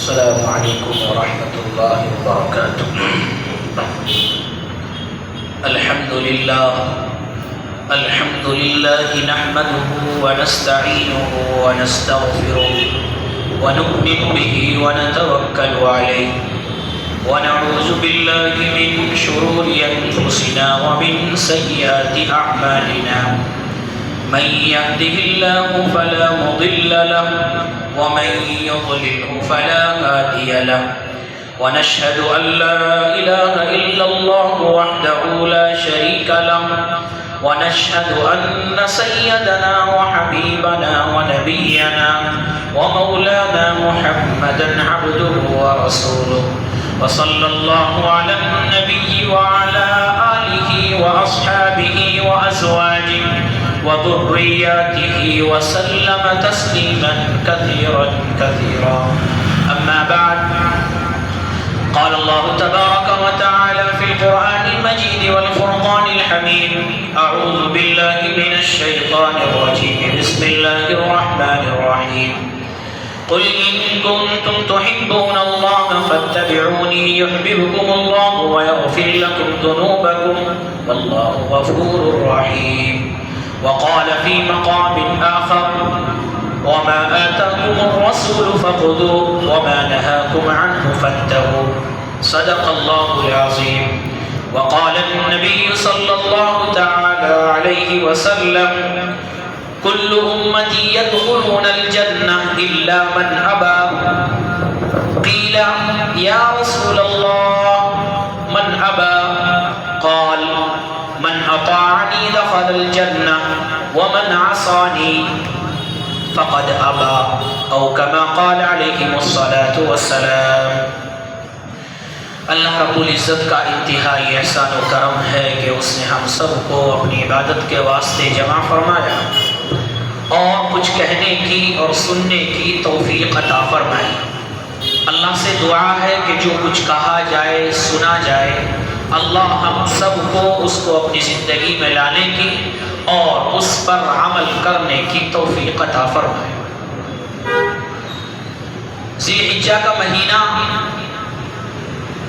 السلام علیکم ورحمۃ اللہ وبرکاتہ۔ الحمد للہ نحمده ونستعینه ونستغفره ونؤمن به ونتوکل علیہ ونعوذ باللہ من شرور انفسنا ومن سیئات اعمالنا، من يهده الله فلا مضل له ومن يضلله فلا هادي له، ونشهد أن لا إله إلا الله وحده لا شريك له، ونشهد أن سيدنا وحبيبنا ونبينا ومولانا محمدا عبده ورسوله، وصلى الله على النبي وعلى آله وأصحابه وأزواجه وذرياته وسلم تسليما كثيرا كثيرا، أما بعد، قال الله تبارك وتعالى في القرآن المجيد والفرقان الحميد: أعوذ بالله من الشيطان الرجيم، بسم الله الرحمن الرحيم، قل إن كنتم تحبون الله فاتبعوني يحببكم الله ويغفر لكم ذنوبكم والله غفور رحيم. وقال في مقام آخر: وما آتاكم الرسول فخذوه وما نهاكم عنه فانتهوا، صدق الله العظيم. وقال النبي صلى الله تعالى عليه وسلم: كل أمتي يدخلون الجنة إلا من أبى. قيل: يا رسول الله من أبى؟ قال: من أطاعني دخل الجنة ومن عصاني فقد أبى، أو كما قال عليه الصلاة والسلام. اللہ رب العزت کا انتہائی احسان و کرم ہے کہ اس نے ہم سب کو اپنی عبادت کے واسطے جمع فرمایا اور کچھ کہنے کی اور سننے کی توفیق عطا فرمائی۔ اللہ سے دعا ہے کہ جو کچھ کہا جائے سنا جائے، اللہ ہم سب کو اس کو اپنی زندگی میں لانے کی اور اس پر عمل کرنے کی توفیق عطا فرمائے۔ ذی الحجہ کا مہینہ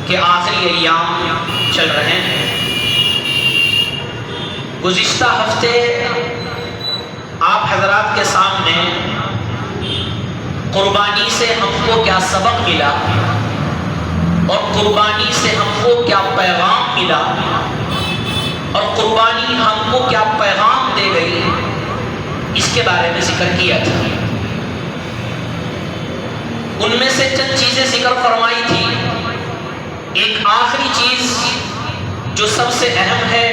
کے آخری ایام چل رہے ہیں۔ گزشتہ ہفتے آپ حضرات کے سامنے قربانی سے ہم کو کیا سبق ملا اور قربانی سے ہم کو کیا پیغام ملا اور قربانی ہم کو کیا پیغام دے گئی، اس کے بارے میں ذکر کیا تھا۔ ان میں سے چند چیزیں ذکر فرمائی تھی۔ ایک آخری چیز جو سب سے اہم ہے،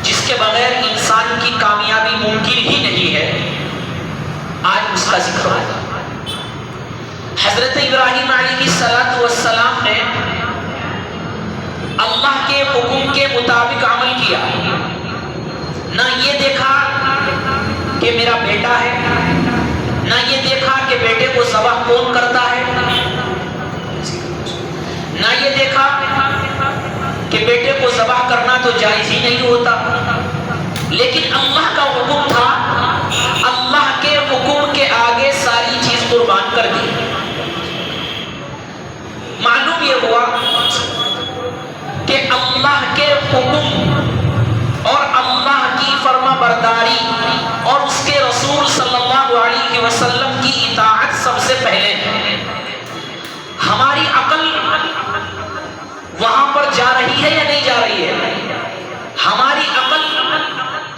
جس کے بغیر انسان کی کامیابی ممکن ہی نہیں ہے، آج اس کا ذکر ہوگا۔ حضرت ابراہیم علیہ السلام نے اللہ کے حکم کے مطابق عمل کیا، نہ یہ دیکھا کہ میرا بیٹا ہے، نہ یہ دیکھا کہ بیٹے کو ذبح کون کرتا ہے، نہ یہ دیکھا کہ بیٹے کو ذبح کرنا تو جائز ہی نہیں ہوتا، لیکن اللہ کا حکم تھا، اللہ کے حکم کے آگے ساری چیز قربان کر دی۔ معلوم یہ ہوا کہ اللہ کے حکم اور اللہ کی فرما برداری اور اس کے رسول صلی اللہ علیہ وسلم کی اطاعت سب سے پہلے ہے۔ ہماری عقل وہاں پر جا رہی ہے یا نہیں جا رہی ہے؟ ہماری عقل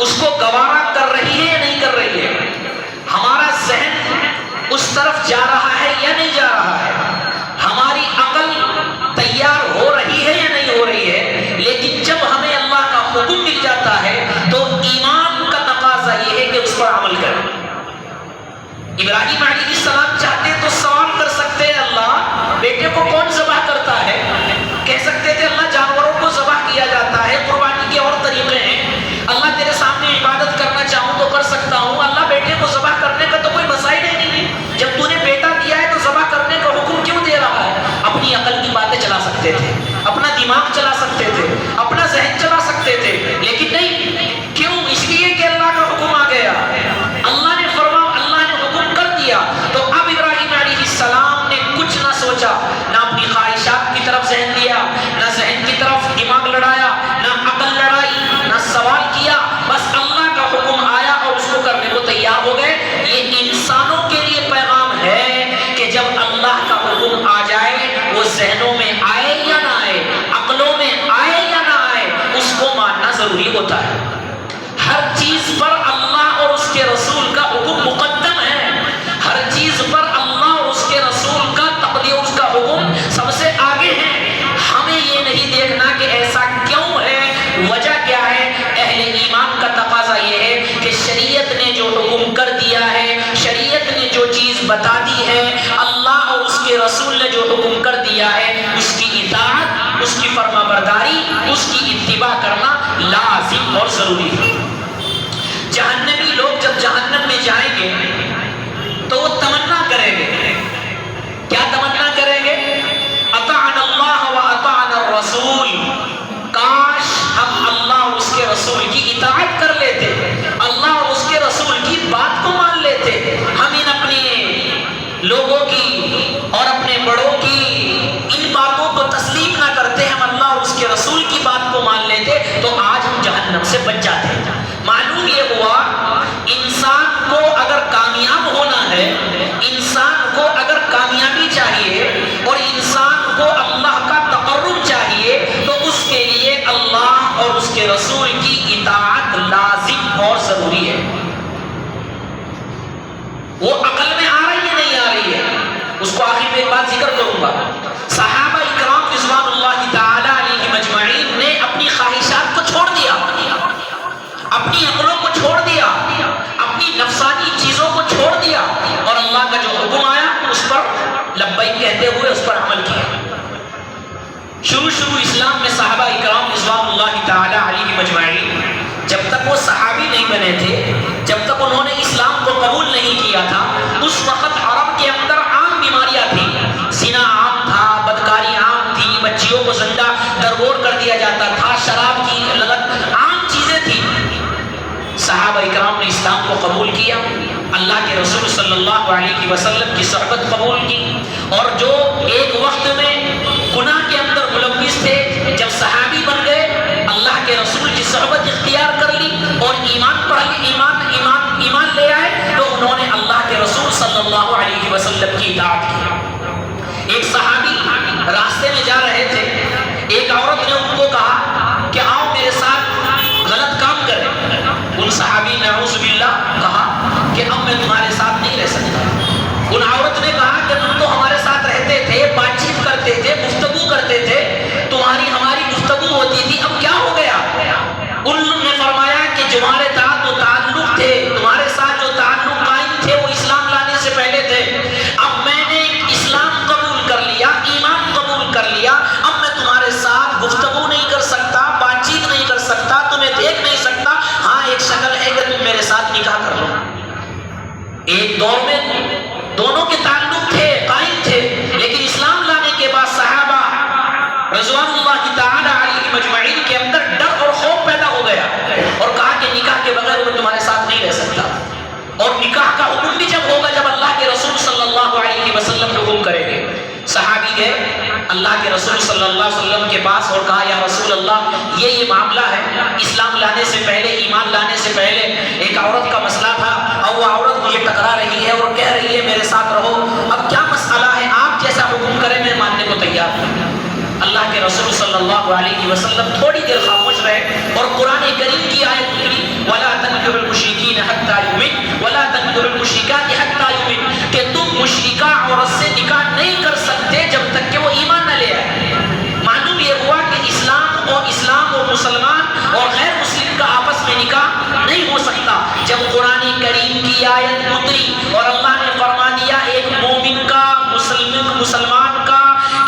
اس کو گوارا کر رہی ہے یا نہیں کر رہی ہے؟ ہمارا ذہن اس طرف جا رہا ہے یا نہیں جا رہا ہے؟ ہماری عقل تیار ہو رہی ہے یا نہیں ہو رہی ہے؟ لیکن جب ہمیں اللہ کا حکم مل جاتا ہے تو ایمان کا تقاضا یہ ہے کہ اس پر عمل کریں۔ ابراہیم علیہ السلام چاہتے تو سوال کر سکتے ہیں، اللہ بیٹے کو کون ذبح کرتا ہے؟ کہہ سکتے تھے اللہ جانوروں کو ذبح کیا جاتا ہے، قربانی کے اور طریقے ہیں، اللہ تیرے سامنے عبادت کرنا چاہوں تو کر سکتا ہوں، اللہ بیٹے کو ذبح کرنے کا تو کوئی مسائل ہی نہیں ہے، جب تو نے بیٹا دیا ہے تو ذبح کرنے کا حکم کیوں دے رہا ہے؟ اپنی عقل کی باتیں چلا سکتے تھے، اپنا دماغ چلا سکتے تھے، اپنا ذہن چلا سکتے تھے، لیکن نہیں، کیوں؟ اس لیے کہ اللہ کا حکم آ گیا، اللہ نے فرمایا، اللہ نے حکم کر دیا، سوچا، نہ اپنی خواہشات کی طرف ذہن دیا، نہ ذہن کی طرف دماغ لڑایا، نہ عقل لڑائی، نہ سوال کیا، بس اللہ کا حکم آیا اور اس کو کرنے کو تیار ہو گئے۔ یہ انسانوں کے لیے پیغام ہے کہ جب اللہ کا حکم آ جائے وہ ذہنوں میں آئے یا نہ آئے، عقلوں میں آئے یا نہ آئے، اس کو ماننا ضروری ہوتا ہے۔ ہر چیز پر اللہ اور اس کے رسول کا حکم مقدم ہے، ہر چیز پر اللہ اور اس کے رسول کا تقدیر، اس کا حکم سب سے آگے ہے۔ ہمیں یہ نہیں دیکھنا کہ ایسا کیوں ہے، وجہ کیا ہے۔ اہل ایمان کا تقاضا یہ ہے کہ شریعت نے جو حکم کر دیا ہے، شریعت نے جو چیز بتا دی ہے، اللہ اور اس کے رسول نے جو حکم کر دیا ہے، اس کی اطاعت، اس کی فرما برداری، اس کی اتباع کرنا لازم اور ضروری ہے۔ جہنمی لوگ جب جہنم میں جائیں گے تو وہ تمنا کریں گے، کیا تمنا کریں گے؟ اطعنا اللہ و اطعنا الرسول، کاش ہم اللہ اور اس کے رسول کی اطاعت کر لیتے، اللہ اور اس کے رسول کی بات کو مان لیتے۔ ہم ان اپنے لوگوں کی اور اپنے بڑوں کی ان باتوں کو تسلیم نہ کرتے، ہم اللہ اور اس کے رسول کی بات کو مان لیتے تو آج ہم جہنم سے بچ جاتے۔ معلوم یہ ہوا انسان کو اگر کامیاب ہونا ہے، انسان کو اگر کامیابی چاہیے اور انسان کو اللہ کا تقرب چاہیے تو اس کے لیے اللہ اور اس کے رسول کی اطاعت لازم اور ضروری ہے۔ وہ عقل میں آ رہی ہے نہیں آ رہی ہے، اس کو آخر میں ایک بات ذکر کروں گا۔ صحابہ اکرام رضوان اللہ تعالی علیہ مجمعین نے اپنی خواہشات کو چھوڑ دیا، اپنی عقلوں کو چھوڑ دیا، اپنی نفسانی چیزوں کو چھوڑ دیا اور اللہ کا جو حکم آیا اس پر لبیک کہتے ہوئے اس پر عمل کیا۔ شروع اسلام میں صحابہ اکرام رضوان اللہ تعالی علیہ مجمعین جب تک وہ صحابی نہیں بنے تھے، جب تک انہوں نے اسلام کو قبول نہیں کیا تھا، اس وقت عرب کے اندر عام بیماریاں تھیں، زنا عام تھا، بدکاری عام تھی، بچیوں کو زندہ درگور کر دیا جاتا تھا، شراب کی لت عام چیزیں تھیں۔ صحابہ اکرام نے اسلام کو قبول کیا، اللہ کے رسول صلی اللہ علیہ وسلم کی صحبت قبول کی، اور جو ایک وقت میں گناہ کے اندر ملوث تھے جب صحابی بن گئے، اللہ کے رسول کی صحبت اختیار کر لی اور ایمان لے آئے تو انہوں نے اللہ کے رسول صلی اللہ علیہ وسلم کی اطاعت کی۔ ایک صحابی راستے میں جا رہے تھے، ایک عورت نے ان کو کہا کہ آؤ میرے ساتھ غلط کام کریں۔ ان صحابی نے اعوذ باللہ کہا کہ اب میں تمہارے ساتھ نہیں رہ سکتا۔ ان عورت نے کہا کہ تم تو ہمارے ساتھ رہتے تھے، بات چیت کرتے تھے، گفتگو کرتے تھے، تمہاری ہماری گفتگو ہوتی تھی، اب کیا ہو گیا؟ انہوں نے فرمایا کہ تمہارے ساتھ جو تعلق تھے، تمہارے ساتھ جو تعلق قائم تھے وہ اسلام لانے سے پہلے تھے، اب میں نے اسلام قبول کر لیا، ایمان قبول کر لیا، اب میں تمہارے ساتھ گفتگو نہیں کر سکتا، بات چیت نہیں کر سکتا، تمہیں دیکھ نہیں سکتا۔ ہاں ایک شکل ہے کہ تم میرے ساتھ نکاح کر لو۔ ایک دور میں دونوں کے تعلق تھے، قائم تھے، لیکن اسلام لانے کے بعد صحابہ رضوان اللہ تعالی علیہ مجمعین کے اندر ڈر اور خوف پیدا ہو گیا اور کہا کہ نکاح کے بغیر میں تمہارے ساتھ نہیں رہ سکتا۔ اور نکاح کا حکم بھی جب ہوگا جب اللہ کے رسول صلی اللہ علیہ وسلم حکم کریں گے۔ صحابی گئے اللہ کے رسول صلی اللہ علیہ وسلم کے پاس اور کہا یا رسول اللہ یہ معاملہ ہے، اسلام لانے سے پہلے، ایمان لانے سے پہلے ایک عورت کا مسئلہ تھا اور وہ عورت مجھے ٹکرا رہی ہے اور کہہ رہی ہے میرے ساتھ رہو، اب کیا مسئلہ ہے؟ آپ جیسا حکم کریں میں ماننے کو تیار ہوں۔ اللہ کے رسول صلی اللہ علیہ وسلم تھوڑی دیر خاموش رہے اور قرآن کریم کی آیت نکلی وَلَا تَنكِحُوا الْمُشْرِكِينَ حَتَّى يُؤْمِنُوا وَلَا تَنكِحُوا الْمُشْرِكَاتِ حَتَّى يُؤْمِنُوا، کہ تم مشرکہ عورت سے نکاح نہیں کر سکتے جب تک کہ وہ ایمان نہ لے آئے۔ معلوم یہ ہوا کہ اسلام اور مسلمان اور غیر مسلم کا آپس میں نکاح نہیں ہو سکتا۔ جب قرآن کریم کی آیت اتری اور اللہ نے فرما دیا ایک مومن کا، مسلمان کا،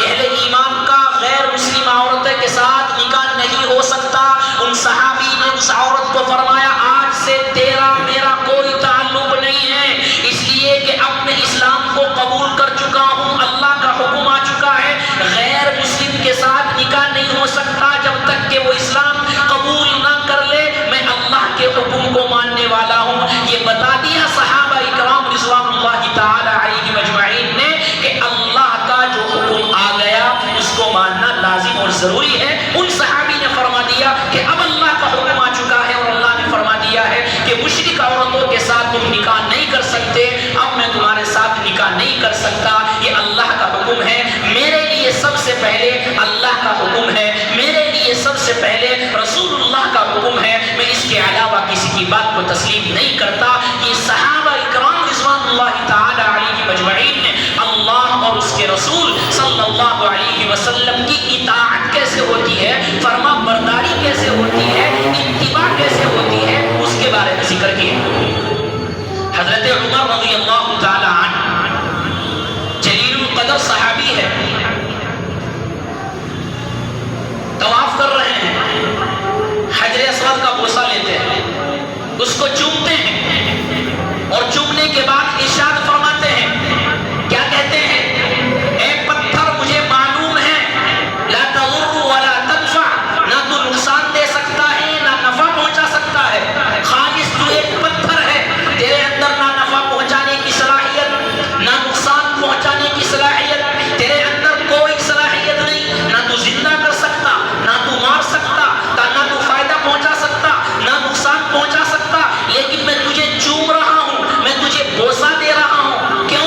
اہل ایمان کا غیر مسلم عورت کے ساتھ نکاح نہیں ہو سکتا، ان صحابی نے اس عورت کو فرمایا آج سے تیرا میرا کوئی تعلق نہیں ہے، اس لیے کہ اب میں اسلام کو قبول کر چکا ہوں، اللہ کا حکم آ چکا ہے، غیر مسلم کے ساتھ نکاح نہیں ہو سکتا جب تک کہ وہ اسلام قبول نہ کر لے، میں اللہ کے حکم کو ماننے والا ہوں۔ یہ بتا دیا صحابہ اکرام رضوان اللہ تعالی علیہ مجمعین نے کہ اللہ کا جو تسلیم نہیں کرتا. یہ صحابہ اکرام رضوان اللہ تعالی علیہم اجمعین نے اللہ اور اس کے رسول صلی اللہ علیہ وسلم کی اطاعت کیسے ہوتی ہے, فرما برداری کیسے ہوتی ہے, اتباع کیسے ہوتی ہے, اس کے بارے میں ذکر کیا. حضرت عمر رضی اللہ تعالی عنہ جلیل القدر صحابی ہے, طواف کر رہے ہیں, حجر اسود کا بوسہ لیتے ہیں, اس کو چومتے ہیں اور چومنے کے بعد ارشاد فرماتے ہیں, کیا کہتے ہیں, اے پتھر مجھے معلوم ہے لا تضر ولا تنفع, نہ تو نقصان دے سکتا ہے نہ نفع پہنچا سکتا ہے, خالص تو ایک پتھر ہے, تیرے اندر نہ نفع پہنچانے کی صلاحیت نہ نقصان پہنچانے کی صلاحیت, تیرے اندر کوئی صلاحیت نہیں, نہ تو زندہ کر سکتا نہ تو مار سکتا, نہ تو فائدہ پہنچا سکتا نہ نقصان پہنچا سکتا, لیکن میں تجھے چوم رہا ہوں, میں تجھے بوسہ دے رہا ہوں. کیوں؟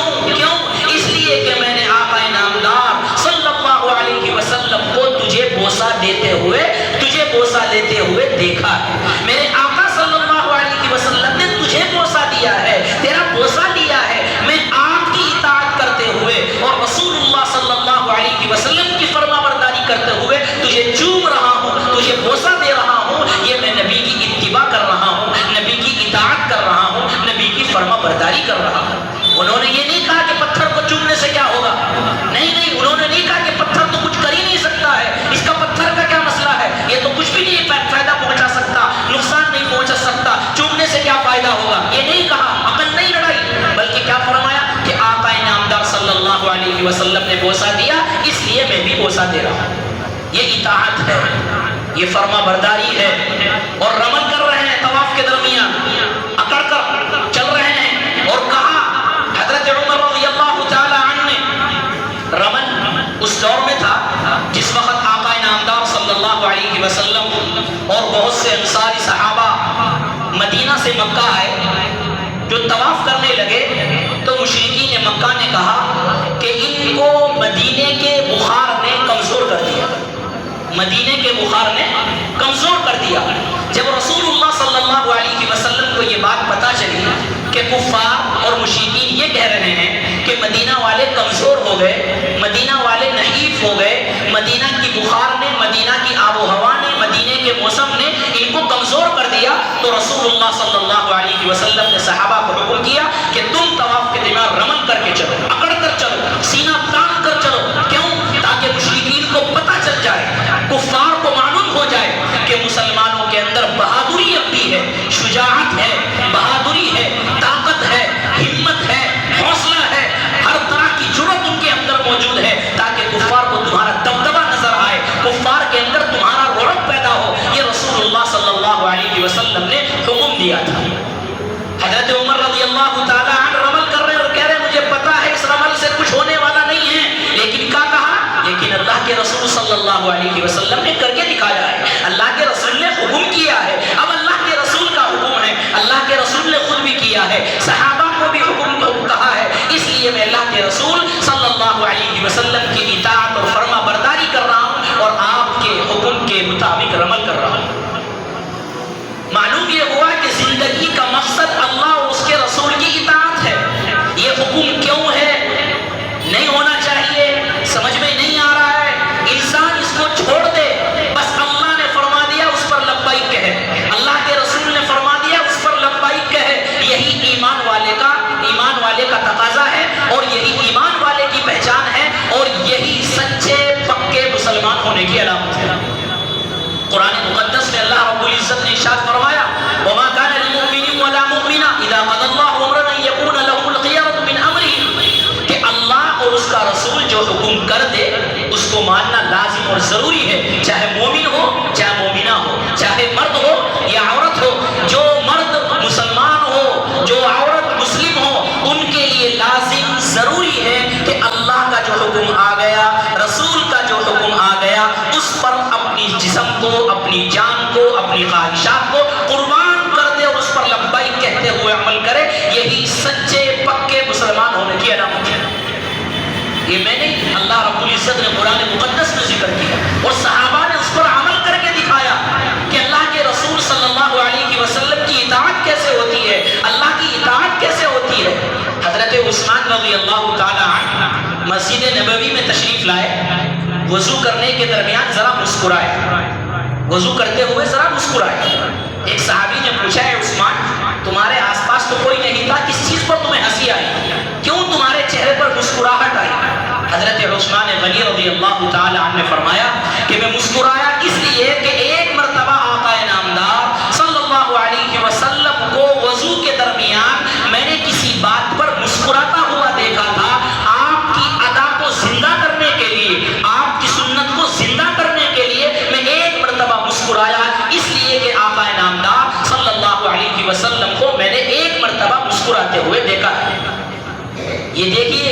اس لیے کہ میں نے آقا نامدار صلی اللہ علیہ وسلم کو تجھے بوسہ دیتے ہوئے دیکھا ہے. میرے آقا صلی اللہ علیہ وسلم نے تجھے بوسہ دیا ہے, تیرا بوسہ لیا ہے, میں آپ کی اطاعت کرتے ہوئے اور رسول اللہ صلی اللہ علیہ وسلم کی فرما برداری کرتے ہوئے تجھے چوم رہا ہوں, تجھے بوسہ دے رہا ہوں. یہ میں نبی کی اتباع کر رہا ہوں, نبی کی اطاعت کر رہا ہوں, نبی کی فرما برداری کر رہا ہوں. انہوں نے یہ نہیں کہا کہ پتھر کو چومنے سے کیا ہوگا, نہیں, انہوں نے نہیں کہا کہ پتھر تو کچھ کر ہی نہیں سکتا ہے, اس کا پتھر کا کیا مسئلہ ہے, یہ تو کچھ بھی نہیں فائدہ پہنچا سکتا, نقصان نہیں پہنچا سکتا, چومنے سے کیا فائدہ ہوگا, یہ نہیں کہا, عقل نہیں لڑائی, بلکہ کیا فرمایا کہ آقا نامدار صلی اللہ علیہ وسلم نے بوسہ دیا اس لیے میں بھی بوسہ دے رہا ہوں. یہ اطاعت ہے, یہ فرما برداری ہے. اور رمل کر رہے ہیں طواف کے درمیان, اکڑ کر چل رہے ہیں, اور کہا حضرت عمر رضی اللہ تعالی عنہ نے, رمل اس دور میں تھا جس وقت آقا نامدار صلی اللہ علیہ وسلم اور بہت سے انصاری صحابہ مدینہ سے مکہ آئے. جو طواف کرنے لگے تو مشرکین مکہ نے کہا کہ ان کو مدینے کے بخار نے کمزور کر دیا, مدینے کے بخار نے کمزور کر دیا. جب رسول اللہ صلی اللہ علیہ وسلم کو یہ بات پتہ چلی کہ کفار اور مشرکین یہ کہہ رہے ہیں کہ مدینہ والے کمزور ہو گئے, مدینہ والے نحیف ہو گئے, مدینہ کی بخار نے, مدینہ کی آب و ہوا نے, مدینے کے موسم نے ان کو کمزور کر دیا, تو رسول اللہ صلی اللہ علیہ وسلم نے صحابہ کو حکم کیا کہ تم طواف کے دوران رمل کر کے چلو, اکڑ کر چلو, سینہ تان کر چلو. کیوں؟ تاکہ مشرکین کو پتہ چل جائے, کفار کو معلوم ہو جائے کہ مسلمانوں کے اندر بہادری اب بھی ہے, شجاعت ہے, بہادری ہے, طاقت ہے, ہمت ہے, حوصلہ ہے, ہر طرح کی جرأت ان کے اندر موجود ہے, تاکہ کفار کو تمہارا دبدبہ نظر آئے, کفار کے اندر تمہارا رعب پیدا ہو. یہ رسول اللہ صلی اللہ علیہ وسلم نے حکم دیا تھا. حضرت عمر رضی اللہ تعالی عنہ رمل کر رہے اور کہہ رہے مجھے پتا ہے اس رمل سے کچھ ہونے والا نہیں ہے, لیکن کیا کہا, لیکن اللہ کے رسول صلی اللہ علیہ وسلم نے کر کے دکھایا ہے, اللہ کے رسول نے حکم کیا ہے. اب اللہ کے رسول کا حکم ہے, اللہ کے رسول نے خود بھی کیا ہے, صحابہ کو بھی حکم کہا ہے, اس لیے میں اللہ کے رسول صلی اللہ علیہ وسلم کی اطاعت اور فرما برداری کر رہا ہوں اور آپ کے حکم کے مطابق عمل کر رہا ہوں. معلوم یہ ہوا کہ زندگی کا مقصد اللہ اور اس کے رسول کی اطاعت ہے. یہ حکم کیوں ہے نہیں ہونا چاہیے, سمجھ میں نہیں آ رہا ہے. انسان اس کو چھوڑ دے, بس اللہ نے فرما دیا اس پر لبیک کہے, اللہ کے رسول نے فرما دیا اس پر لبیک کہے. یہی ایمان والے کا تقاضا ہے, اور یہی ایمان والے کی پہچان ہے, اور یہی سچے پکے مسلمان ہونے کی علامت ہے. قرآن مقدس میں اللہ رب العزت نے ارشاد فرمایا وَمَا كَانَ لِلْمُؤْمِنِ وَلَا مُؤْمِنَةٍ إِذَا قَضَى اللَّهُ أَمْرًا أَن يَكُونَ لَهُمُ الْخِيَرَةُ مِنْ أَمْرِهِمْ, کہ اللہ اور اس کا رسول جو حکم کر دے اس کو ماننا لازم اور ضروری ہے, چاہے مومن ہو چاہے مومنہ ہو, چاہے مرد ہو یا عورت ہو. جو مرد مسلمان ہو, جو عورت مسلم ہو, ان کے لیے لازم ضروری ہے کہ اللہ کا جو حکم آ گیا, رسول کا جو حکم آ گیا, اس پر اپنی جسم کو, اپنی جان کو, اپنی خواہشات کو قربان کر دے اور اس پر لبیک کہتے ہوئے عمل کرے. یہی سچے پکے مسلمان ہونے کی علامت ہے. یہ میں نے اللہ رب العزت نے قرآن مقدس میں ذکر کیا, اور صحابہ نے اس پر عمل کر کے دکھایا کہ اللہ کے رسول صلی اللہ علیہ وسلم کی اطاعت کیسے ہوتی عثمان رضی اللہ تعالی عنہ مسجد نبوی میں تشریف لائے، وضو کرنے کے درمیان ذرا مسکرائے، وضو کرتے ہوئے ذرا مسکرائے۔ ایک صحابی نے پوچھا ہے عثمان تمہارے آس پاس تو کوئی نہیں تھا، کس چیز پر تمہیں ہنسی آئی، کیوں تمہارے چہرے پر مسکراہٹ آئی؟ حضرت عثمان غنی رضی اللہ تعالی عنہ نے فرمایا کہ میں مسکرایا اس لیے کہ ایک مرتبہ آقا نامدار صلی اللہ علیہ وسلم کو وضو کے درمیان میں نے کسی بات پر مسکراتا ہوا دیکھا تھا۔ آپ کی ادا کو زندہ کرنے کے لیے، آپ کی سنت کو زندہ کرنے کے لیے میں ایک مرتبہ مسکرایا، اس لیے کہ آقا نامدار صلی اللہ علیہ وسلم کو میں نے ایک مرتبہ مسکراتے ہوئے دیکھا ہے۔ یہ دیکھیے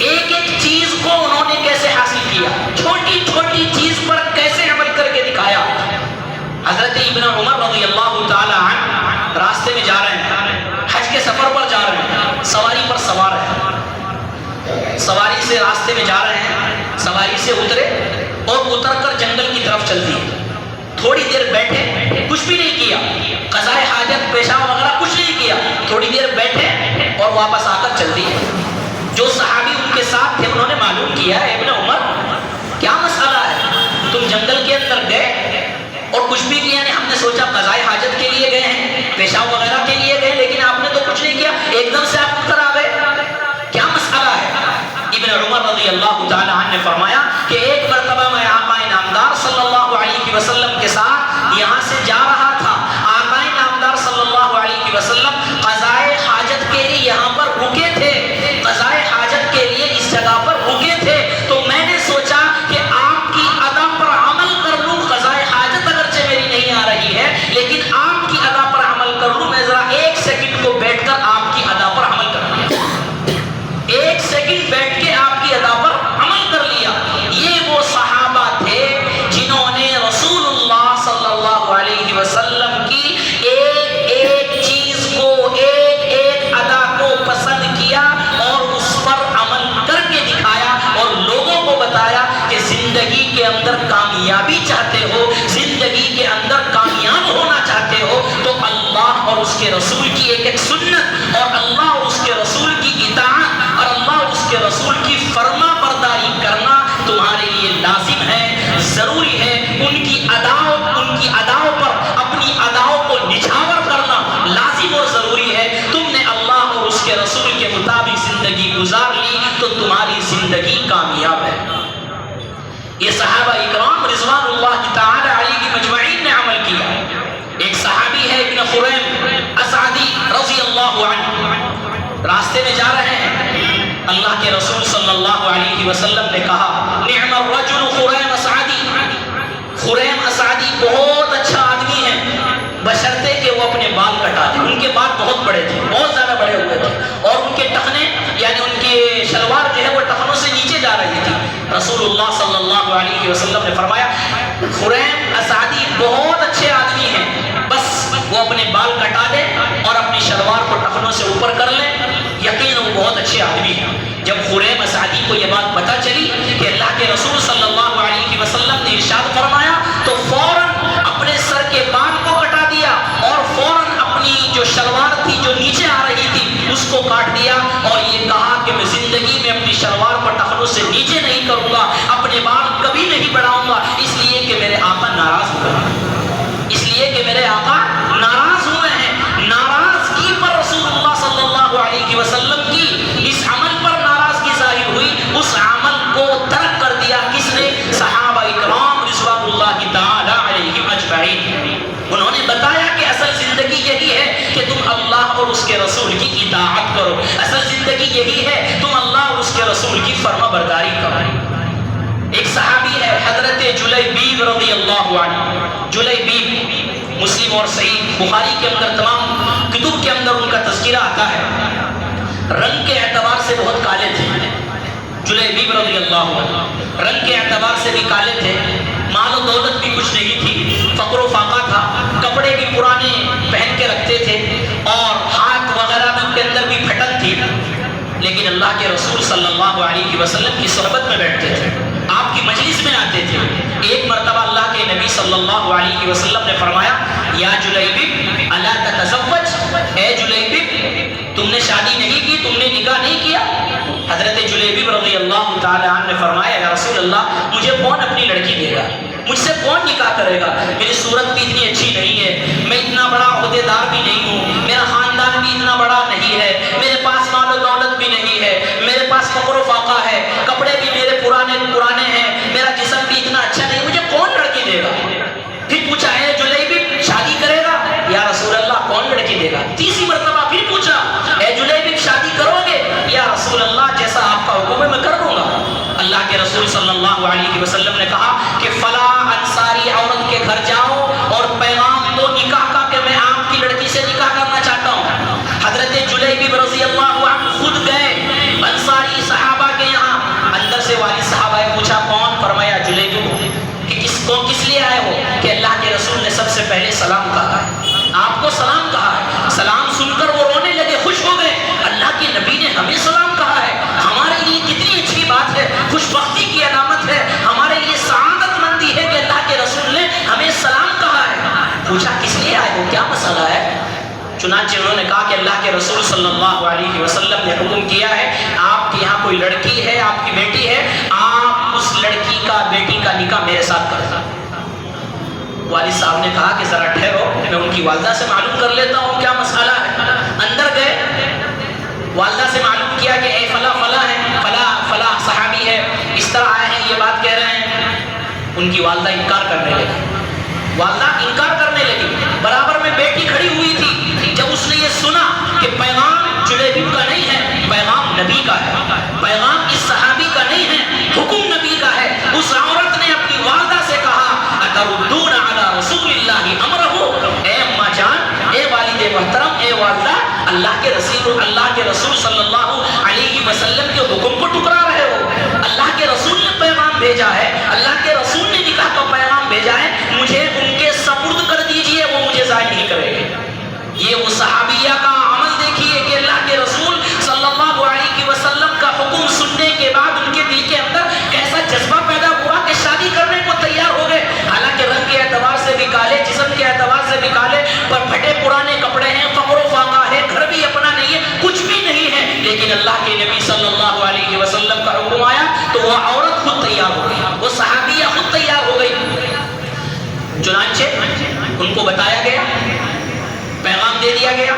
ایک ایک چیز کو انہوں نے کیسے حاصل کیا، چھوٹی چھوٹی چیز پر کیسے عمل کر کے دکھایا۔ حضرت ابن عمر رضی اللہ تعالی عنہ راستے میں جا رہے ہیں، حج کے سفر پر جا رہے ہیں، سواری پر سوار ہیں، سواری سے راستے میں جا رہے ہیں، سواری سے اترے اور اتر کر جنگل کی طرف چل دیے۔ تھوڑی دیر بیٹھے، کچھ بھی نہیں کیا، قضائے حاجت پیشاب وغیرہ کچھ نہیں کیا، تھوڑی دیر بیٹھے اور واپس آ کر چل دیے۔ جو صحابی ان کے ساتھ تھے انہوں نے معلوم کیا ہے ابن عمر کیا مسئلہ ہے، تم جنگل کے اندر گئے اور کچھ بھی کیا نہیں، ہم نے سوچا قضائے حاجت کے لیے گئے ہیں، پیشاب وغیرہ کے لیے گئے، لیکن آپ نے تو کچھ نہیں کیا، ایک دم سے آپ اتر آ گئے، کیا مسئلہ ہے؟ ابن عمر رضی اللہ تعالی عنہ نے فرمایا کہ ایک مرتبہ میں آقا نامدار صلی اللہ علیہ وسلم کے ساتھ یہاں سے جا رہا تھا، آقا نامدار صلی اللہ علیہ وسلم قضائے حاجت کے لیے یہاں پر رکے تھے، قضائے حاجت کے لیے اس جگہ پر رکے تھے، تو میں نے سوچا کہ آپ کی ادا پر عمل کر لوں، قضائے حاجت اگرچہ میری نہیں آ رہی ہے لیکن آپ کی ادا پر عمل کر لوں، میں ذرا ایک سیکنڈ کو بیٹھ کر آپ کی ادا پر عمل کر لوں، ایک سیکنڈ بیٹھ کے آپ کی ادا پر عمل کر لیا۔ یہ وہ صحابہ تھے جنہوں نے رسول اللہ صلی اللہ علیہ وسلم کی ایک ایک چیز کو، ایک ایک ادا کو پسند کیا اور اس پر عمل کر کے دکھایا اور لوگوں کو بتایا کہ زندگی کے اندر کامیابی چاہتے ہو، زندگی کے اندر کامیاب ہونا چاہتے ہو تو اللہ اور اس کے رسول کی ایک ایک سنت اور اللہ اور اس کے رسول کی اطاعت اور اللہ اور اس کے رسول کی فرما برداری کرنا تمہارے لیے لازم ہے، ضروری ہے۔ ان کی اداؤں پر اپنی اداؤں کو نچھاور کرنا لازم اور ضروری ہے۔ تم نے اللہ اور اس کے رسول کے مطابق زندگی گزار لی تو تمہاری زندگی کامیاب ہے۔ یہ صحابہ اکرام رضوان اللہ تعالی علیہ مجمعین نے عمل کیا۔ ایک صحابی ہے ابن خریم اسعدی رضی اللہ عنہ، راستے میں جا رہے ہیں، اللہ کے رسول صلی اللہ علیہ وسلم نے کہا نعم الرجل خریم اسعدی، خریم اسعدی بہت اچھا آدمی ہے بشرطے کہ وہ اپنے بال کٹا دے۔ ان کے بال بہت بڑے تھے، بہت زیادہ بڑے ہوئے تھے اور ان کے ٹخنے یعنی ان کی شلوار جو ہے وہ ٹخنوں سے نیچے جا رہی تھی۔ رسول اللہ صلی اللہ علیہ وسلم نے فرمایا خریم اسعدی بہت اچھے آدمی ہیں، بس وہ اپنے بال کٹا دے اور اپنی شلوار کو ٹخنوں سے اوپر کر لے، یقین وہ بہت اچھے آدمی ہیں۔ جب خریم اسعدی کو یہ بات پتہ چلی کہ اللہ کے رسول صلی اللہ علیہ وسلم نے ارشاد فرمایا تو فوراً اپنے سر کے بال کو کٹا دیا اور فوراً اپنی جو شلوار تھی جو نیچے آ رہی تھی اس کو کاٹ دیا اور یہ کہا کہ میں زندگی میں اپنی شلوار کو ٹخنوں سے نیچے نہیں کروں گا، اپنے بال کبھی نہیں بڑھاؤں گا، اس لیے کہ میرے آقا ناراض ہوئے ہیں، اس لیے کہ میرے آقا ناراض ہوئے ہیں۔ ناراضگی پر رسول اللہ صلی اللہ علیہ وسلم کی اس عمل پر ناراضگی ظاہر ہوئی، اس عمل کو ترک کر دیا کس نے؟ صحابہ اکرام رضوان اللہ تعالی علیہم اجمعین۔ انہوں نے بتایا کہ اصل زندگی یہی ہے کہ تم اللہ اور اس کے رسول کی اطاعت کرو، اصل زندگی یہی ہے تم اللہ اور اس کے رسول کی فرما برداری کرو۔ ایک صحابی ہے حضرت جلیبیب رضی اللہ عنہ، جلیبیب مسلم اور صحیح بخاری کے اندر تمام کتب کے اندر ان کا تذکرہ آتا ہے، رنگ کے اعتبار سے بہت کالے تھے جلیبیب رضی اللہ عنہ، رنگ کے اعتبار سے بھی کالے تھے، مال و دولت بھی کچھ نہیں تھی، فقر و فاقہ تھا، کپڑے بھی پرانے پہن کے رکھتے تھے اور ہاتھ وغیرہ میں ان کے اندر بھی پھٹن تھی، لیکن اللہ کے رسول صلی اللہ علیہ وسلم کی صحبت میں بیٹھتے تھے، آپ کی مجلس میں آتے تھے۔ ایک مرتبہ اللہ کے نبی صلی اللہ علیہ وسلم نے فرمایا یا جلیبیب الا تتزوج، اے جلیبیب تم نے شادی نہیں کی، تم نے نکاح نہیں کیا؟ حضرت جلیبیب رضی اللہ تعالی عنہ نے فرمایا یا رسول اللہ مجھے کون اپنی لڑکی دے گا، مجھ سے کون نکاح کرے گا؟ میری صورت بھی اتنی اچھی نہیں ہے، میں اتنا بڑا عہدے دار بھی نہیں ہوں، میرا خاندان بھی اتنا بڑا نہیں ہے، میرے پاس مال و دولت بھی نہیں ہے، میرے پاس فقر و فاقہ ہے، کپڑے بھی میرے پرانے ہیں، میرا جسم بھی اتنا اچھا نہیں، مجھے کون لڑکی دے گا؟ پھر پوچھا ہے جلیبیب شادی کرے گا؟ یا رسول اللہ کون لڑکی دے گا؟ تیسری مرتبہ پھر پوچھا اے جلیبیب شادی کرو گے؟ یا رسول اللہ جیسا آپ کا حکم ہے میں کر دوں گا۔ اللہ کے رسول صلی اللہ علیہ وسلم نے کہا کہ فلاں انصاری عورت کے گھر جاؤ اور پیغام دو نکاح کا کہ میں آپ کی لڑکی سے نکاح کرنا چاہتا ہوں۔ حضرت جلیبیب رضی اللہ عنہ خود گئے انصاری صحابہ کے یہاں، اندر سے والد صحابہ نے پوچھا کون؟ فرمایا جلیبیب۔ کہ کس لیے آئے ہو؟ کہ اللہ کے رسول نے سب سے پہلے سلام کہا ہے، آپ کو سلام کہا ہے۔ سلام سن کر وہ رونے لگے، خوش ہو گئے، اللہ کے نبی نے ہمیں سلام کہا ہے، ہمارے لیے کتنی اچھی بات ہے، خوش بختی کی علامت ہے، ہمارے لیے سعادت مندی ہے کہ اللہ کے رسول نے ہمیں سلام کہا ہے۔ پوچھا کس لیے آئے ہو، کیا مسئلہ ہے؟ چنانچہ انہوں نے کہا کہ اللہ کے رسول صلی اللہ علیہ وسلم نے حکم کیا ہے آپ کے یہاں کوئی لڑکی ہے، آپ کی بیٹی ہے، آپ اس لڑکی کا بیٹی کا نکاح میرے ساتھ کر دیں۔ والد صاحب نے کہا کہ ذرا ٹھہرو میں ان کی والدہ سے معلوم کر لیتا ہوں کیا مسئلہ ہے۔ اندر گئے، والدہ سے معلوم کیا کہ اے فلاں فلاں ہے، فلاں صحابی ہے، اس طرح آئے ہیں، یہ بات کہہ رہے ہیں۔ ان کی والدہ انکار کرنے لگی، والدہ انکار کرنے لگی، برابر میں بیٹی کھڑی ہوئی تھی۔ جب اس نے یہ سنا کہ پیغام جلیبیب کا نہیں ہے، پیغام نبی کا ہے، پیغام اس صحابی کا نہیں ہے، حکم نبی کا ہے، اس عورت نے اپنی والدہ سے کہا اتردون علی رسول اللہ امرہ، اے اماں جان، اے والد محترم، اے والدہ، اللہ کے رسول صلی اللہ علیہ وسلم کے حکم کو ٹکرا رہے ہو۔ اللہ کے رسول نے پیغام بھیجا ہے، اللہ کے رسول نے نکاح کا پیغام بھیجا ہے، مجھے ان کے سپرد کر دیجئے، وہ مجھے ضائع نہیں کرے گے۔ یہ وہ صحابیہ کا عمل دیکھیے کہ اللہ کے رسول صلی اللہ علیہ وسلم کا حکم سننے کے بعد ان کے دل کے اندر کیسا جذبہ پیدا ہوا کہ شادی کرنے کو تیار ہو گئے۔ حالانکہ رنگ کے اعتبار سے بھی کالے، جسم کے اعتبار سے بھی کالے، پر پھٹے پرانے کپڑے ہیں، فقر و فاقہ ہے، گھر بھی اپنا نہیں ہے، کچھ بھی نہیں ہے، لیکن اللہ کے نبی صلی اللہ علیہ وسلم کا حکم آیا تو وہ عورت خود تیار ہو گئی، وہ صحابیہ خود تیار ہو گئی۔ چنانچہ ان کو بتایا گیا، پیغام دے دیا گیا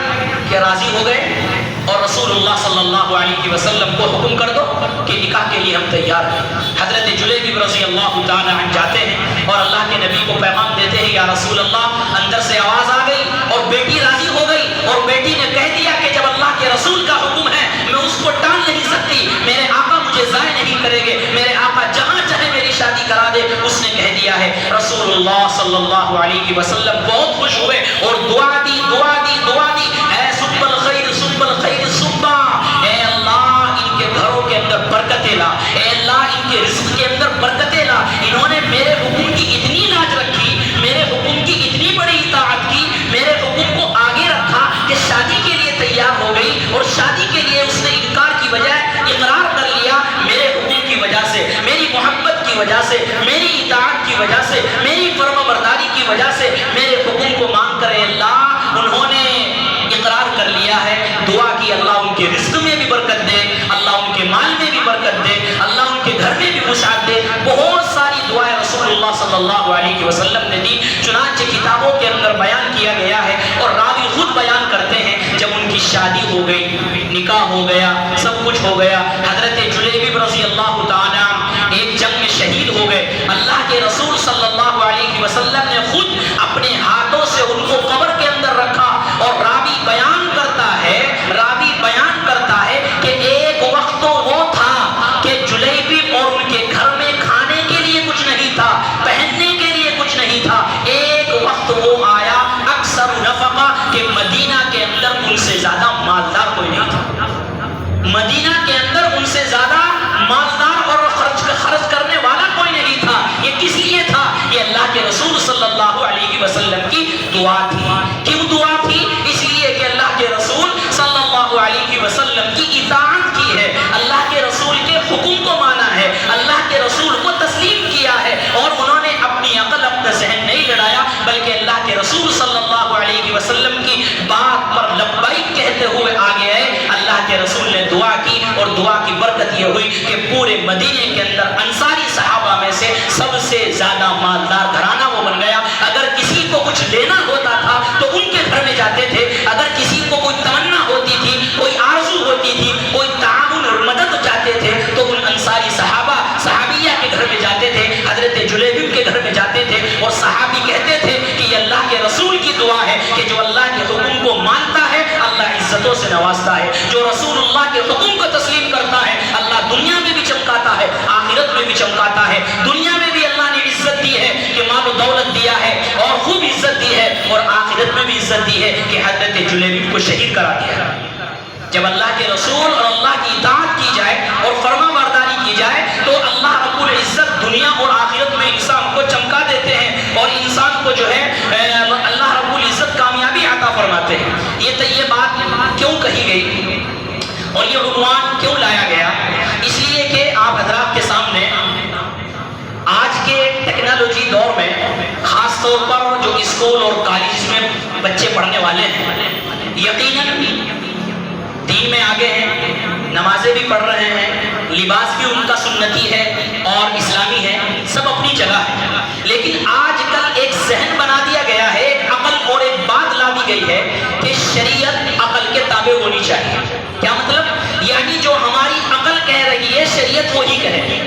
کہ راضی ہو گئے، اور رسول اللہ صلی اللہ علیہ وسلم کو حکم کر دو کہ نکاح کے لیے ہم تیار ہیں۔ حضرت جلیبیب رضی اللہ تعالی عنہ جاتے ہیں اور اللہ کے نبی کو پیغام دیتے ہیں یا رسول اللہ، اندر سے آواز آ گئی اور بیٹی راضی ہو گئی، اور بیٹی نے کہہ دیا کہ جب اللہ کے رسول کا حکم ہے میں اس کو ٹال نہیں سکتی، میرے آقا مجھے ضائع نہیں کریں گے، میرے آقا جہاں چاہے میری شادی کرا دے، اس نے کہہ دیا ہے۔ رسول اللہ صلی اللہ علیہ وسلم بہت خوش ہوئے اور دعا دی، اے صب الخیر صبا، اے اللہ ان کے گھروں کے اندر برکتیں لا، اے اللہ ان کے رزق کے اندر برکتیں لا۔ انہوں نے میرے حکم کی اتنی لاج رکھی، میرے حکم کی اتنی بڑی اطاعت کی، میرے حکم کو آگے رکھا کہ شادی کے لیے تیار ہو گئی، اور شادی کے لیے اس نے انکار کی بجائے اقرار کر لیا۔ میرے حکم کی وجہ سے، میری محبت کی وجہ سے، میری اطاعت کی وجہ سے، میری فرما برداری کی وجہ سے، میرے حکم کو مان کر اے اللہ انہوں نے اقرار کر لیا ہے۔ دعا کی اللہ ان کے رزق میں بھی برکت دے، اللہ ان کے مال میں بھی برکت دے، اللہ ان کے گھر میں بھی وسعت دے۔ بہت ساری دعائیں رسول اللہ صلی اللہ علیہ وسلم نے دی، چنانچہ کتابوں کے اندر بیان کیا گیا ہے، اور راوی خود بیان کرتے ہیں جب ان کی شادی ہو گئی، نکاح ہو گیا، سب کچھ ہو گیا، حضرت جلیبیب رضی اللہ تعالی عنہ ایک جنگ میں شہید ہو گئے۔ اللہ کے رسول صلی اللہ علیہ وسلم نے خود اپنے ہاتھوں سے ان کو قبر کے اندر رکھا، اور راوی بیان کرتا ہے کہ ایک وقت تو وہ تھا کہ جلیبیب اور ان کے گھر میں کھانے کے لیے کچھ نہیں تھا، پہننے کے لیے کچھ نہیں تھا، ایک وقت وہ آیا اکثر نفقہ کہ مدینہ کے اندر ان سے زیادہ مالدار کوئی نہیں تھا، مدینہ کے اندر ان سے زیادہ مالدار مدینے کے اندر انصاری صحابہ میں سے سب سے زیادہ مالدار گھرانہ وہ بن گیا. اگر کسی کو کچھ لینا ہوتا تھا تو ان کے گھر میں جاتے تھے. اگر کسی کو کوئی تمنا ہوتی تھی, کوئی آرزو ہوتی تھی, کوئی تعاون اور مدد چاہتے تھے تو ان انصاری صحابہ صحابیہ کے گھر میں جاتے تھے. حضرت جلیبیب کے گھر میں جاتے تھے اور صحابی کہتے تھے کہ یہ اللہ کے رسول کی دعا ہے کہ جو اللہ کے حکم کو مانتا ہے اللہ عزتوں سے نوازتا ہے. جو رسول اللہ کے حکم کو تسلیم کرتا ہے اللہ دنیا میں بھی چمکاتا ہے, آخرت میں بھی چمکاتا ہے. دنیا میں بھی اللہ نے عزت دی ہے کہ مال و دولت دیا ہے اور خوب عزت دی ہے, اور آخرت میں بھی عزت دی ہے کہ حضرت جلیبیب کو شہید کرا دیا. جب اللہ کے رسول اور اللہ کی اطاعت کی جائے اور فرما برداری کی جائے تو اللہ رب العزت دنیا اور آخرت میں انسان کو چمکا دیتے ہیں اور انسان کو جو ہے اللہ رب العزت کامیابی عطا فرماتے ہیں. یہ بات کیوں کہی گئی اور یہ عنوان کیوں لایا گیا؟ اس لیے کہ آپ حضرات کے سامنے آج کے ٹیکنالوجی دور میں خاص طور پر جو اسکول اور کالج میں بچے پڑھنے والے ہیں یقیناً دین میں آگے ہیں, نمازیں بھی پڑھ رہے ہیں, لباس بھی ان کا سنتی ہے اور اسلامی ہے, سب اپنی جگہ ہے. لیکن آج کل ایک ذہن بنا دیا گیا ہے, ایک عقل اور ایک بات لا دی گئی ہے کہ شریعت عقل کے تابع ہونی چاہیے. کیا مطلب؟ یعنی جو ہماری عقل کہہ رہی ہے شریعت وہی کہے.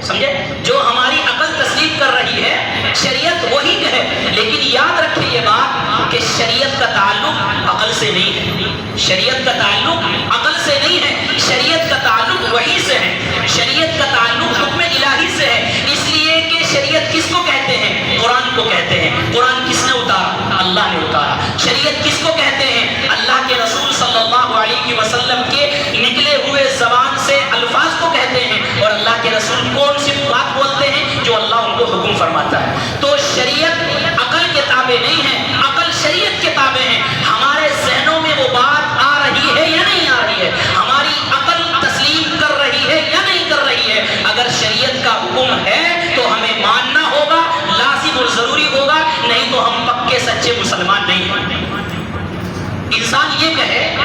سمجھے؟ جو ہماری عقل تسلیم کر رہی ہے شریعت وہی کہے. لیکن یاد رکھیں یہ بات کہ شریعت کا تعلق عقل سے نہیں ہے. شریعت کا تعلق عقل سے نہیں ہے, شریعت کا تعلق وحی سے ہے, شریعت کا تعلق حکم الہی سے ہے. اس لیے کہ شریعت کس کو کہتے ہیں؟ قرآن کو کہتے ہیں. قرآن کس نے اتارا؟ اللہ نے اتارا. شریعت کس کو کہتے ہیں؟ اللہ کے رسول صلی اللہ علیہ وسلم کے نکلے ہوئے زبان سے الفاظ کو کہتے ہیں. اور اللہ کے رسول کون سی بات بولتے ہیں؟ جو اللہ ان کو حکم فرماتا ہے. تو شریعت عقل کے تابع نہیں ہے, عقل شریعت کے تابع ہے. ہمارے ذہنوں میں وہ بات آ رہی ہے یا نہیں آ رہی ہے؟ ہماری عقل تسلیم کر رہی ہے یا نہیں کر رہی ہے؟ اگر شریعت کا حکم ہے تو ہمیں ماننا ہوگا, لازم اور ضروری ہوگا, نہیں تو ہم پکے سچے مسلمان نہیں ہیں. انسان یہ کہے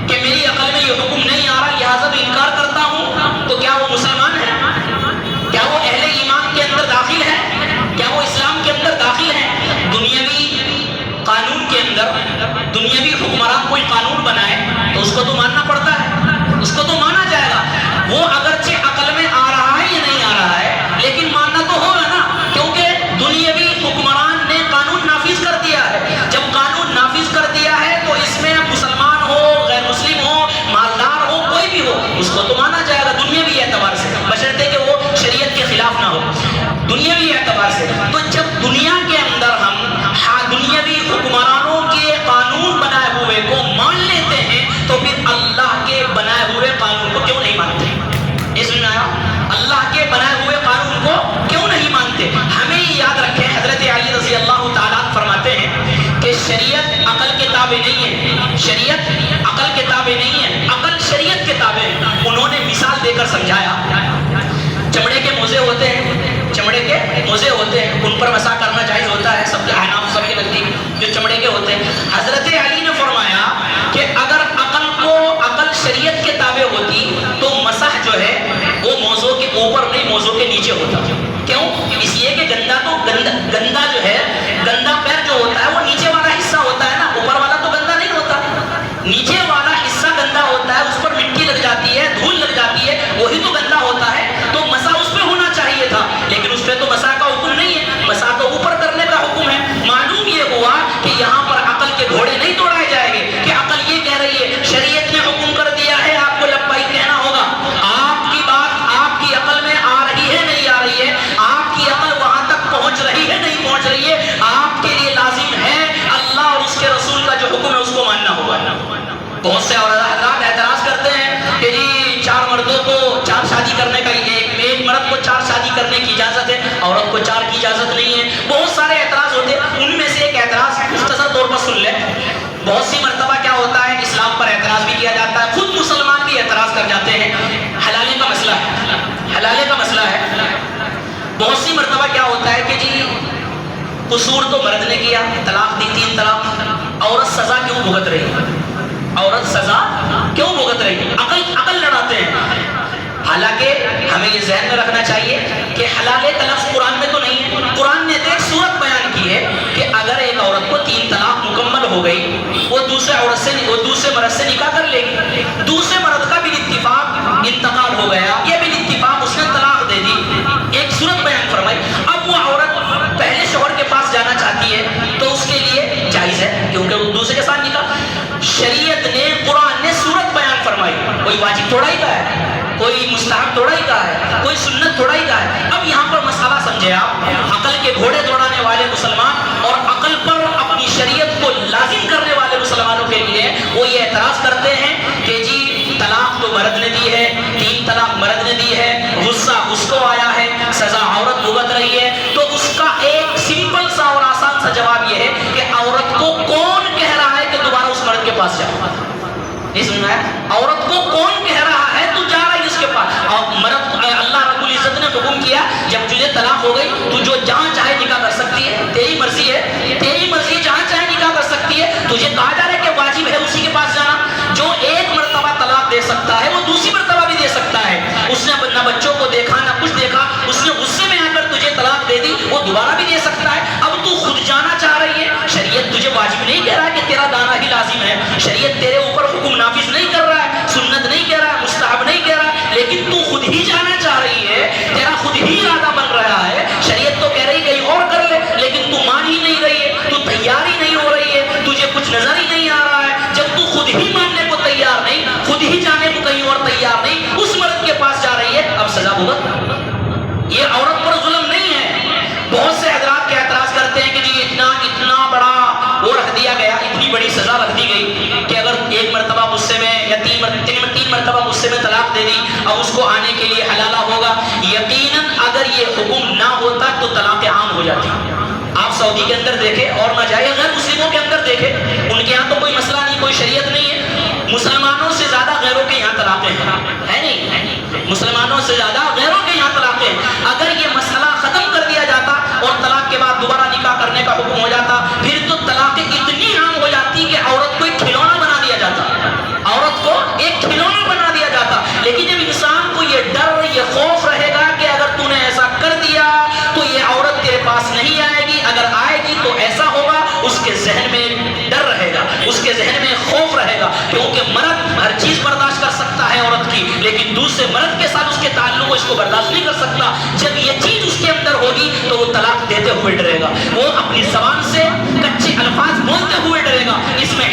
کہ میری عقل میں یہ حکم نہیں آ رہا لہٰذا میں انکار کرتا ہوں, تو کیا وہ مسلمان ہے؟ کیا وہ اہل ایمان کے اندر داخل ہے؟ کیا وہ اسلام کے اندر داخل ہے؟ دنیاوی قانون کے اندر دنیاوی حکمران کوئی قانون بنائے تو اس کو تو ماننا پڑتا ہے, اس کو تو مانا جائے گا. وہ اگرچہ عقل میں آ رہا ہے یا نہیں آ رہا ہے لیکن ماننا تو ہوگا نا, کیونکہ دنیاوی حکمران نے قانون نافذ کر دیا ہے. جب قانون نافذ کر دیا ہے تو اس میں مسلمان ہو, غیر مسلم ہو, مالدار ہو, کوئی بھی ہو, اس کو تو مانا جائے گا دنیاوی اعتبار سے, بشرطے کہ وہ شریعت کے خلاف نہ ہو. دنیاوی اعتبار سے تو جب دنیا کے اندر ہم دنیاوی حکمرانوں کے قانون بنائے ہوئے کو مان لیتے ہیں تو پھر اللہ کے بنائے ہوئے قانون کو کیوں نہیں مانتے؟ اس میں آیا اللہ کے بنائے ہوئے قانون کو کیوں نہیں مانتے؟ ہمیں یاد رکھیں حضرت علی رضی اللہ تعالیٰ فرماتے ہیں کہ شریعت عقل کے تابع نہیں ہے, شریعت عقل کے تابع نہیں ہے, عقل شریعت کے تابع ہے. انہوں نے مثال دے کر سمجھایا. چمڑے کے موزے ہوتے ہیں, چمڑے کے موزے ہوتے ہیں, ان پر مسح کرنا جائز ہوتا ہے سب کے احناف سب کے نزدیک جو چمڑے کے ہوتے ہیں. حضرت علی نے فرمایا کہ اگر عقل شریعت کے تابع ہوتی تو مسح جو ہے وہ موزوں کے اوپر نہیں موزوں کے نیچے ہوتا. کیوں؟ اس لیے کہ گندا جو ہے, گندا پیر جو ہوتا ہے وہ نیچے والا حصہ ہوتا ہے نا, اوپر والا تو گندا نہیں ہوتا. نیچے والا حصہ گندا ہوتا ہے, اس پر مٹی لگ جاتی ہے, دھول لگ جاتی ہے, وہی تو گندا ہوتا ہے. تو مسح اس پہ ہونا چاہیے تھا لیکن اس پہ تو مسح کا حکم نہیں ہے, مسح تو اوپر کرنے کا حکم ہے. معلوم یہ ہوا کہ یہاں پر عقل کے گھوڑے نہیں توڑائے جائیں گے کہ عقل یہ کہہ رہی ہے شریعت نے حکم کر دیا ہے آپ کو لبیک کہنا ہوگا. آپ کی بات آپ کی عقل میں آ رہی ہے نہیں آ رہی ہے, آپ کی عقل وہاں تک پہنچ رہی ہے نہیں پہنچ رہی ہے, آپ کے لیے لازم ہے اللہ اور اس کے رسول کا جو حکم ہے اس کو ماننا ہوگا. بہت سے حضرات اعتراض کرتے ہیں کہ جی 4 مردوں کو 4 شادی کرنے کا, ایک مرد کو 4 شادی کرنے کی اجازت ہے, عورت کو 4 کی اجازت نہیں ہے. بہت سارے اعتراض ہوتے ہیں, ان میں سے ایک اعتراض مختصر طور پر سن لیں. بہت سی مرتبہ کیا ہوتا ہے اسلام پر اعتراض بھی کیا جاتا ہے, خود مسلمان بھی اعتراض کر جاتے ہیں. حلالے کا مسئلہ ہے, حلالے کا مسئلہ ہے. بہت سی مرتبہ کیا ہوتا ہے کہ جی قصور تو مرد نے کیا, طلاق دی 3 طلاق, عورت سزا کیوں بھگت رہی ہے, عورت سزا کیوں بھگت رہی ہے؟ عقل لڑاتے ہیں. حالانکہ ہمیں یہ ذہن میں رکھنا چاہیے کہ حلال کا لفظ قرآن میں تو نہیں ہے. قرآن نے ایک صورت بیان کی ہے کہ اگر ایک عورت کو 3 طلاق مکمل ہو گئی وہ دوسرے مرد سے نکاح کر لے گی. دوسرے مرد کا بالاتفاق انتقال ہو گیا یا بالاتفاق اس نے طلاق دے دی, ایک صورت بیان فرمائی. اب وہ عورت پہلے شوہر کے پاس جانا چاہتی ہے تو اس کے لیے جائز ہے کیونکہ وہ دوسرے کے ساتھ نکاح. شریعت نے قرآن نے صورت بیان فرمائی, کوئی واجب تھوڑا ہی کا ہے, کوئی مستحب تھوڑا ہی کا ہے, کوئی سنت تھوڑا ہی کا ہے. اب یہاں پر مسئلہ سمجھے آپ, عقل کے گھوڑے دوڑانے والے مسلمان اور عقل پر اپنی شریعت کو لازم کرنے والے مسلمانوں کے لیے وہ یہ اعتراض کرتے ہیں کہ جی طلاق تو مرد نے دی ہے, 3 طلاق مرد نے دی ہے, غصہ اس کو آیا ہے, سزا عورت بھگت رہی ہے. تو اس کا ایک سمپل سا اور آسان سا جواب یہ ہے کہ عورت کو کون کہہ رہا ہے کہ دوبارہ اس مرد کے پاس جاؤ؟ نہیں سن رہا ہے؟ عورت کو کون کہہ رہا ہے تو جا رہا ہے اس کے پاس؟ اور مرد, اللہ رب العزت نے حکم کیا جب تجھے طلاق ہو گئی تو جو جہاں چاہے نکاح کر سکتی ہے, تیری مرضی ہے, تیری مرضی جہاں چاہے نکاح کر سکتی ہے. تجھے کہا جا رہا ہے کہ واجب ہے اسی کے پاس جانا. جو ایک مرتبہ طلاق دے سکتا ہے وہ دوسری مرتبہ بھی دے سکتا ہے. اس نے نہ بچوں کو دیکھا نہ کچھ دیکھا, اس نے غصے میں آ کر تجھے طلاق دے دی, وہ دوبارہ بھی دے سکتا ہے. اب تو خود جانا چاہ رہی ہے, شریعت تجھے واجب نہیں کہہ رہا ہے کہ تیرا جانا ہی لازم ہے, شریعت تیرے اوپر حکم نافذ نہیں کر رہا ہے, سنت نہیں کہہ رہا ہے, مستحب نہیں کہہ رہا ہے, لیکن تو خود ہی جانا چاہ رہی ہے, تیرا خود ہی ارادہ بن رہا ہے. شریعت تو کہہ رہی کہیں اور کر لے, لیکن تو مان ہی نہیں رہی ہے, تو تیار ہی نہیں ہو رہی ہے, تجھے کچھ نظر ہی نہیں آ رہا ہے. جب تو خود ہی ماننے کو تیار نہیں, خود ہی جانے کو کہیں اور تیار نہیں, اس مرد کے پاس جا رہی ہے, اب سزا بھگت. یہ عورت پر ظلم نہیں ہے. بہت سے حضرات کے اعتراض کرتے ہیں کہ جی اتنا بڑا وہ رکھ دیا گیا, اتنی بڑی سزا رکھ دی گئی کہ اگر ایک مرتبہ غصے میں یا 3 مرتبہ غصے میں طلاق دے دی, اب اس کو آنے کے لیے حلالہ ہوگا. یقیناً اگر یہ حکم نہ ہوتا تو طلاق عام ہو جاتی. آپ سعودی کے اندر دیکھیں اور نہ جائے غیر مسلموں کے اندر دیکھیں, ان کے یہاں تو کوئی مسئلہ نہیں, کوئی شریعت نہیں ہے. مسلمانوں سے زیادہ غیروں کے یہاں طلاقیں ہیں, ہے نہیں؟ مسلمانوں سے زیادہ غیروں کے یہاں طلاقیں ہیں. اگر یہ مسئلہ ختم کر دیا جاتا اور طلاق کے بعد دوبارہ نکاح کرنے کا حکم ہو جاتا, پھر تو طلاقیں اتنی عام ہو جاتی کہ عورت کو ایک کھلونا بنا دیا جاتا, عورت کو ایک کھلونا بنا دیا جاتا. لیکن جب انسان کو یہ ڈر, یہ خوف رہے گا کہ اگر تو نے ایسا کر دیا تو یہ عورت تیرے پاس نہیں آئے گی, اگر آئے گی تو ایسا ہوگا, اس کے ذہن میں ڈر رہے گا, اس کے ذہن میں خوف رہے گا. کیونکہ مرد ہر چیز برداشت کر سکتا ہے عورت کی, لیکن دوسرے مرد کے ساتھ اس کے تعلق کو اس کو برداشت نہیں کر سکتا. جب یہ چیز اس کے اندر ہوگی تو وہ طلاق دیتے ہوئے ڈرے گا, وہ اپنی زبان سے کچے الفاظ بولتے ہوئے ڈرے گا. اس میں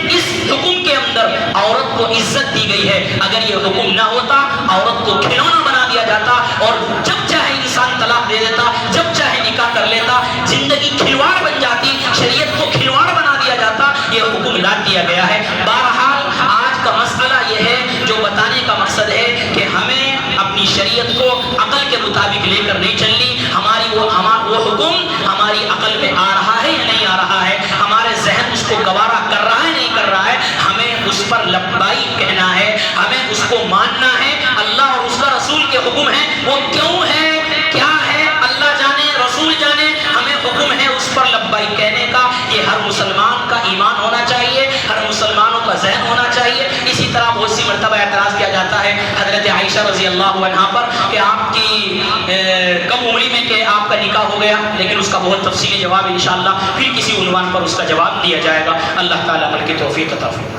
اس حکم کے اندر عورت کو عزت دی گئی ہے. اگر یہ حکم نہ ہوتا عورت کو کھلونا بنا دیا جاتا اور جب چاہے انسان طلاق دے دیتا, جب چاہے نکاح کر لیتا, زندگی کھلواڑ بن جاتی, شریعت کو کھلواڑ بنا دیا جاتا. یہ حکم لا دیا گیا ہے. بہرحال آج کا مسئلہ یہ ہے, جو بتانے کا مقصد ہے کہ ہمیں اپنی شریعت کو عقل کے مطابق لے کر نہیں چلنی. وہ حکم ہماری عقل میں آ رہا ہے یا نہیں آ رہا ہے, ہمارے ذہن اس کو گوارا کر رہا ہے نہیں کر رہا ہے, ہمیں اس پر لبیک کہنا ہے, ہمیں اس کو ماننا ہے. اللہ اور اس کا رسول کے حکم ہیں, وہ کیوں ہے, کیا ہے, اللہ جانے, رسول جانے, ہمیں حکم ہے اس پر لبیک کہنے کا. یہ ہر مسلمان کا ایمان ہونا چاہیے, ہر مسلمانوں کا ذہن ہونا چاہیے. اسی طرح بہت سی مرتبہ اعتراض کیا جاتا ہے حضرت عائشہ رضی اللہ عنہا پر کہ آپ کی کم عمری میں کہ آپ کا نکاح ہو گیا, لیکن اس کا بہت تفصیلی جواب انشاءاللہ پھر کسی عنوان پر اس کا جواب دیا جائے گا. اللہ تعالیٰ عمل کی توفیق عطا فرمائے.